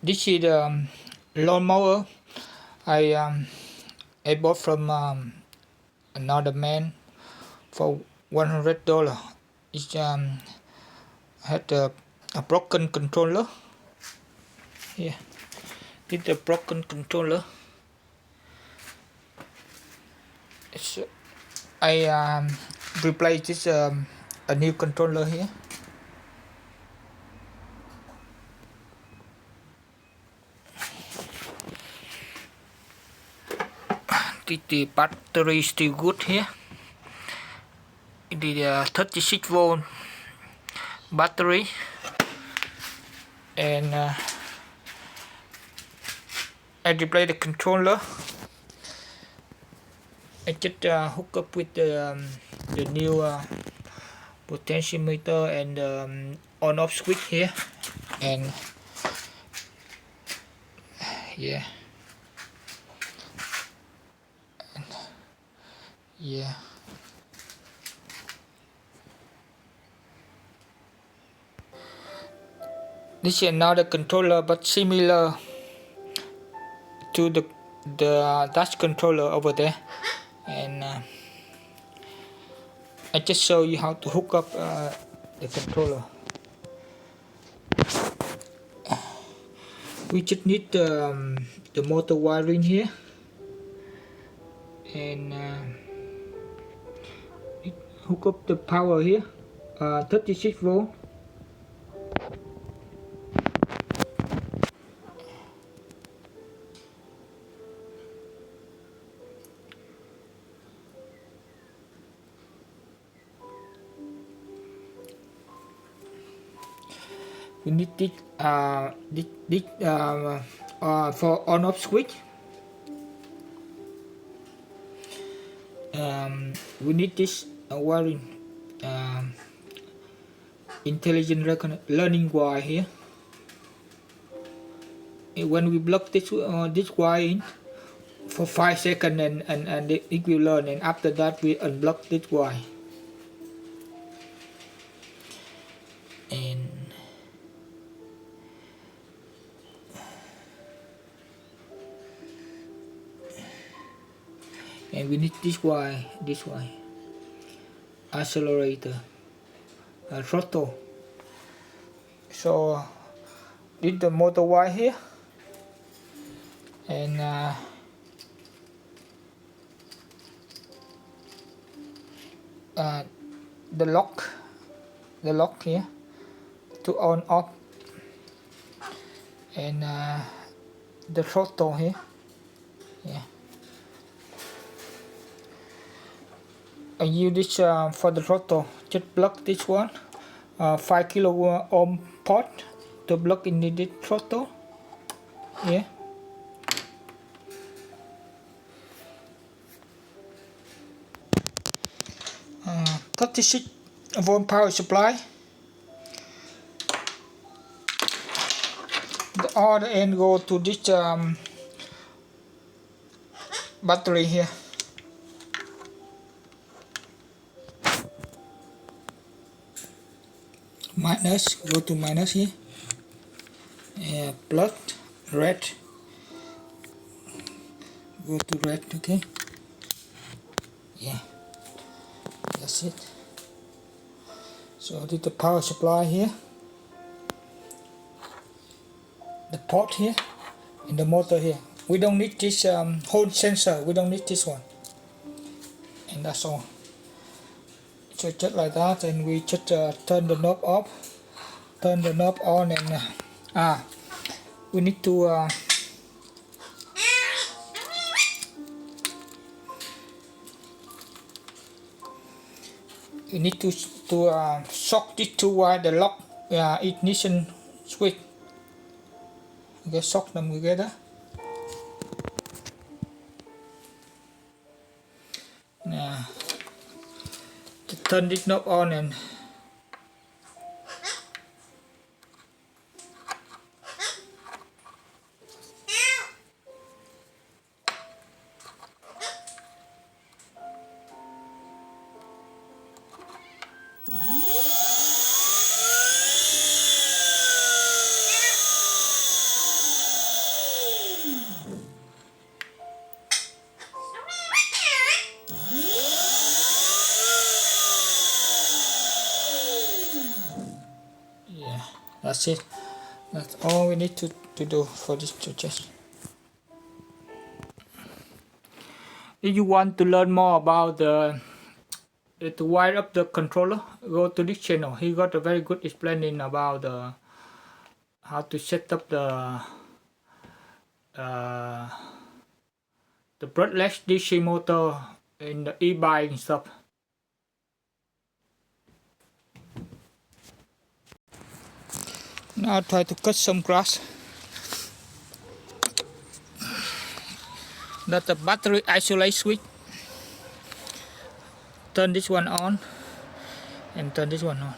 This is the lawnmower I bought from another man for $100. It had a broken controller. Yeah, this is a broken controller. It's, I replaced this a new controller here. The battery is still good here. It is a 36-volt battery, and I replaced the controller. I just hook up with the new potentiometer and on-off switch here, and yeah. This is another controller, but similar to the touch controller over there, and I just show you how to hook up the controller. We just need the motor wiring here, and hook up the power here, 36 volt. We need this for on-off switch. We need this wiring, intelligent learning wire here. When we block this wire in for 5 seconds, and it will learn, and after that we unblock this wire. And we need this wire, accelerator, throttle. So this the motor wire here, and the lock here to on off, and the throttle here. Yeah. I use this for the throttle. Just plug this one, 5 kilo ohm port to plug in the throttle. Yeah. 36 volt power supply. The other end go to this battery here. Minus, go to minus here. Plus, red, go to red. Okay, yeah, that's it. So this is the power supply here, the port here, and the motor here. We don't need this whole sensor, we don't need this one, and that's all. So just like that, and we just turn the knob off, turn the knob on, and we need to shock these two wires, the lock ignition switch. Okay, shock them together. Now, to turn this knob on, and Yeah, that's it. That's all we need to do for this switches. If you want to learn more about to wire up the controller, go to this channel. He got a very good explaining about how to set up the brushless DC motor in the e-bike and stuff. Now I'll try to cut some grass. That's the battery isolate switch. Turn this one on and turn this one on.